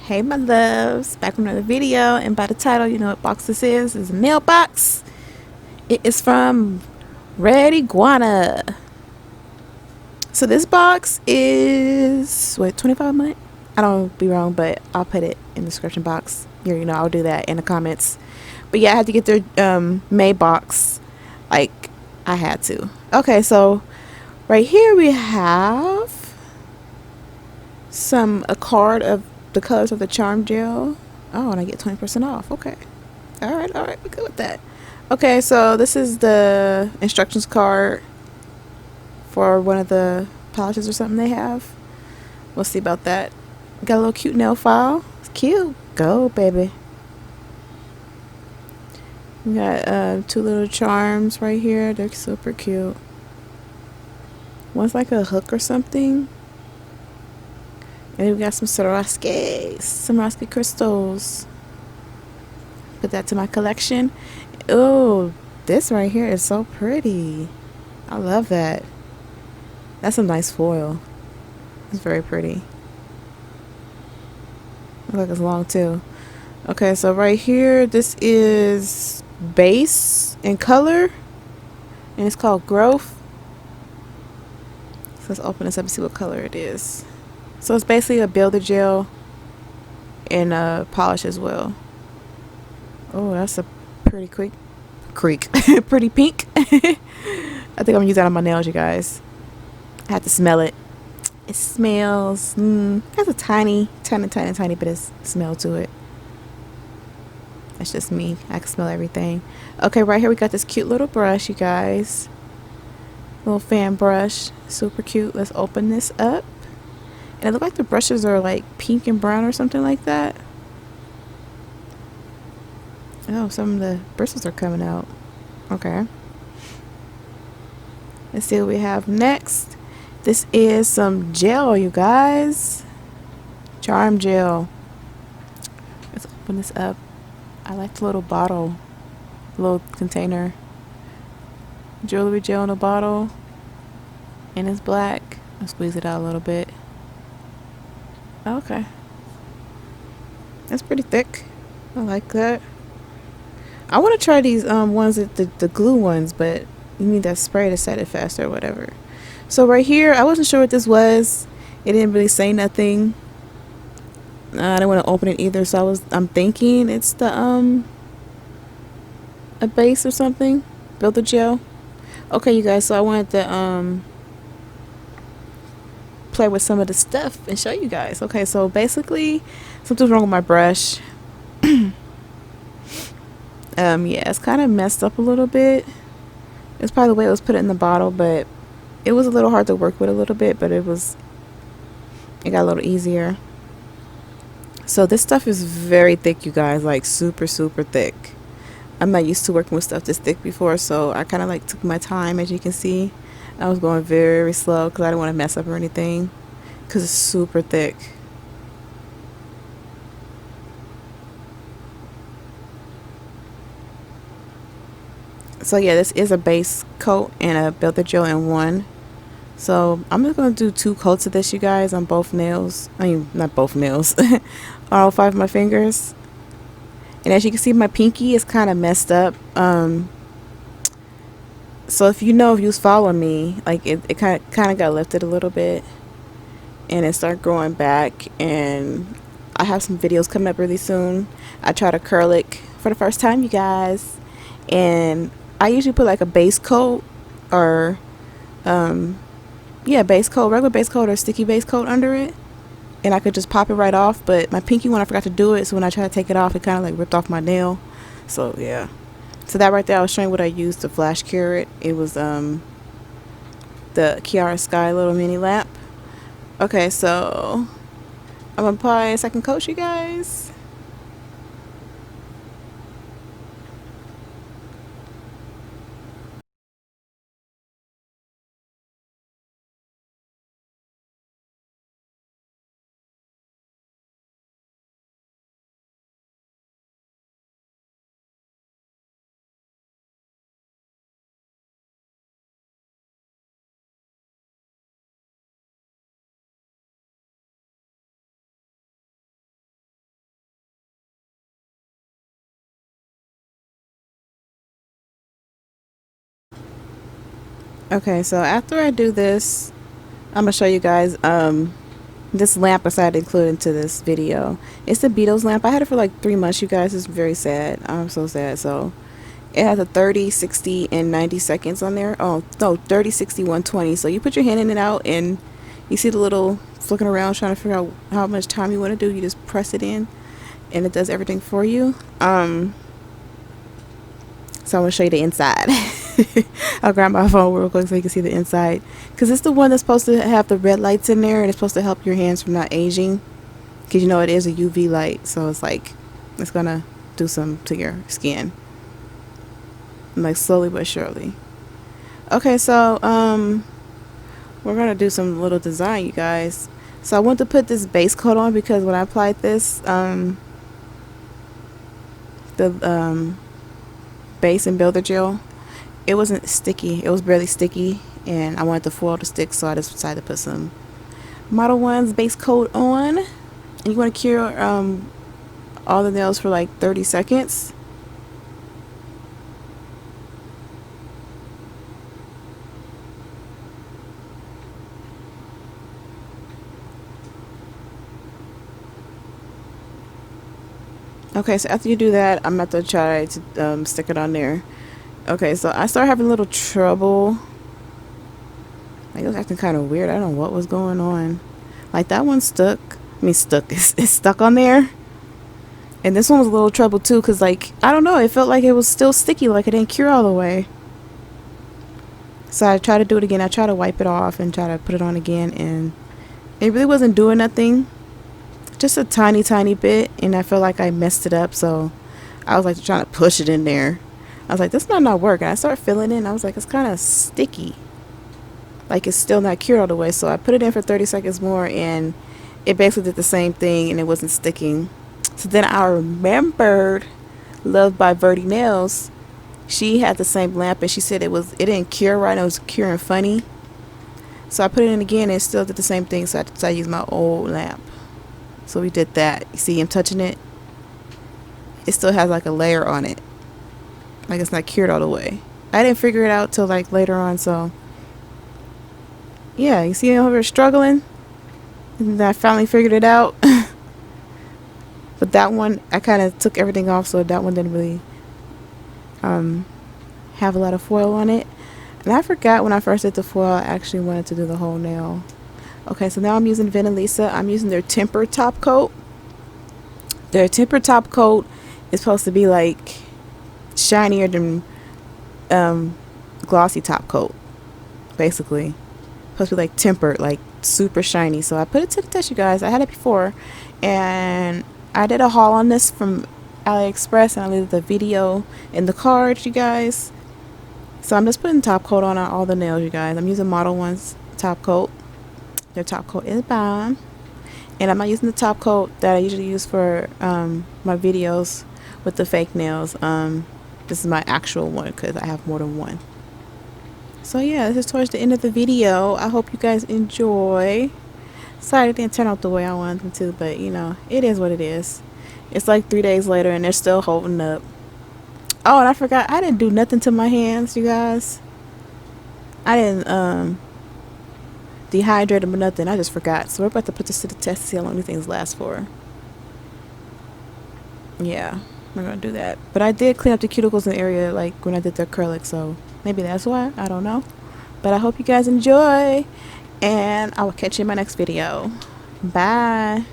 Hey my loves, back with another video, and by the title you know what box this is. It's a nail box. It is from Red Iguana. So this box is what, 25 a month? I don't be wrong, but I'll put it in the description box. You know, I'll do that in the comments. But yeah, I had to get their May box. Like, I had to. Okay, so right here we have a card of the colors of the charm gel. Oh, and I get 20% off. Okay. All right, we're good with that. Okay, so this is the instructions card for one of the polishes or something they have. We'll see about that. Got a little cute nail file. It's cute. Go, baby. We got two little charms right here. They're super cute. One's like a hook or something. And then we got some Swarovski crystals. Put that to my collection. Oh, this right here is so pretty. I love that. That's a nice foil. It's very pretty. Looks like it's long too. Okay, so right here, this is base and color, and it's called Growth. So let's open this up and see what color it is. So it's basically a builder gel and a polish as well. Oh, that's a pretty pretty pink. I think I'm gonna use that on my nails, you guys. I have to smell it. It smells. Has a tiny bit of smell to it. That's just me. I can smell everything. Okay, right here we got this cute little brush, you guys. Little fan brush, super cute. Let's open this up. And it looks like the brushes are like pink and brown or something like that. Oh, some of the bristles are coming out. Okay. Let's see what we have next. This is some gel, you guys. Charm gel. Let's open this up. I like the little bottle, little container. Jewelry gel in a bottle. And it's black. I'll squeeze it out a little bit. Okay. That's pretty thick. I like that. I want to try these ones, the glue ones, but you need that spray to set it faster or whatever. So right here, I wasn't sure what this was. It didn't really say nothing. I didn't want to open it either, so I'm thinking it's the a base or something. Builder gel. Okay, you guys, so I wanted to play with some of the stuff and show you guys. Okay, so basically something's wrong with my brush. Yeah, it's kind of messed up a little bit. It's probably the way it was put in the bottle, but it was a little hard to work with a little bit, but it got a little easier. So this stuff is very thick, you guys, like super thick. I'm not used to working with stuff this thick before, so I kind of like took my time. As you can see, I was going very slow because I didn't want to mess up or anything, because it's super thick. So yeah, this is a base coat and a builder gel in one. So I'm just going to do 2 coats of this, you guys, on both nails. I mean, not both nails. All 5 of my fingers. And as you can see, my pinky is kind of messed up. So if you was following me, like it kind of got lifted a little bit. And it started growing back. And I have some videos coming up really soon. I try to curl it for the first time, you guys. And I usually put like a base coat or base coat, regular base coat or sticky base coat under it, and I could just pop it right off. But my pinky one, I forgot to do it, so when I tried to take it off, it kind of like ripped off my nail. So yeah, so that right there, I was showing what I used to flash cure it. It was the Kiara Sky little mini lamp. Okay, so I'm gonna apply a second coat, you guys. Okay, so after I do this, I'm gonna show you guys this lamp I decided to include into this video. It's the Beatles lamp. I had it for like 3 months, you guys. It's very sad. I'm so sad. So it has a 30, 60, and 90 seconds on there. Oh no, 30, 60, 120. So you put your hand in and out, and you see the little flicking around trying to figure out how much time you want to do. You just press it in, and it does everything for you. So I'm gonna show you the inside. I'll grab my phone real quick so you can see the inside, because it's the one that's supposed to have the red lights in there, and it's supposed to help your hands from not aging, because you know it is a UV light, so it's like it's gonna do some to your skin, like slowly but surely. Okay, so we're gonna do some little design, you guys. So I want to put this base coat on because when I applied this the base and builder gel, it wasn't sticky. It was barely sticky, and I wanted the foil to stick, so I just decided to put some Model 1's base coat on. And you want to cure all the nails for like 30 seconds. Okay, so after you do that, I'm about to try to stick it on there. Okay, so I started having a little trouble. Like, it was acting kind of weird. I don't know what was going on. Like, that one stuck. I mean, stuck. It's stuck on there. And this one was a little trouble too, because, like, I don't know. It felt like it was still sticky, like it didn't cure all the way. So I tried to do it again. I tried to wipe it off and try to put it on again, and it really wasn't doing nothing. Just a tiny, tiny bit, and I felt like I messed it up, so I was like trying to push it in there. I was like, this might not work. And I started feeling it, and I was like, it's kind of sticky. Like, it's still not cured all the way. So I put it in for 30 seconds more, and it basically did the same thing, and it wasn't sticking. So then I remembered Loved by Verdi Nails. She had the same lamp, and she said it didn't cure right. It was curing funny. So I put it in again, and it still did the same thing. So I decided to use my old lamp. So we did that. You see him touching it? It still has like a layer on it. Like, it's not cured all the way. I didn't figure it out till like later on, so yeah, you see him over here struggling? And I finally figured it out. But that one, I kind of took everything off, so that one didn't really have a lot of foil on it. And I forgot when I first did the foil, I actually wanted to do the whole nail. Okay, so now I'm using Venalisa. I'm using their temper top coat. Their temper top coat is supposed to be like shinier than glossy top coat, basically. Supposed to be like tempered, like super shiny. So I put it to the test, you guys. I had it before, and I did a haul on this from AliExpress, and I leave the video in the card, you guys. So I'm just putting top coat on all the nails, you guys. I'm using Model 1's top coat. Their top coat is bomb. And I'm not using the top coat that I usually use for my videos with the fake nails. This is my actual one because I have more than one. So yeah, this is towards the end of the video. I hope you guys enjoy. Sorry it didn't turn out the way I wanted them to, but you know, it is what it is. It's like 3 days later and they're still holding up. Oh, and I forgot, I didn't do nothing to my hands, you guys. I didn't dehydrate them or nothing. I just forgot. So we're about to put this to the test to see how long these things last for. Yeah, we're gonna do that. But I did clean up the cuticles in the area like when I did the acrylic, so maybe that's why. I don't know. But I hope you guys enjoy, and I will catch you in my next video. Bye.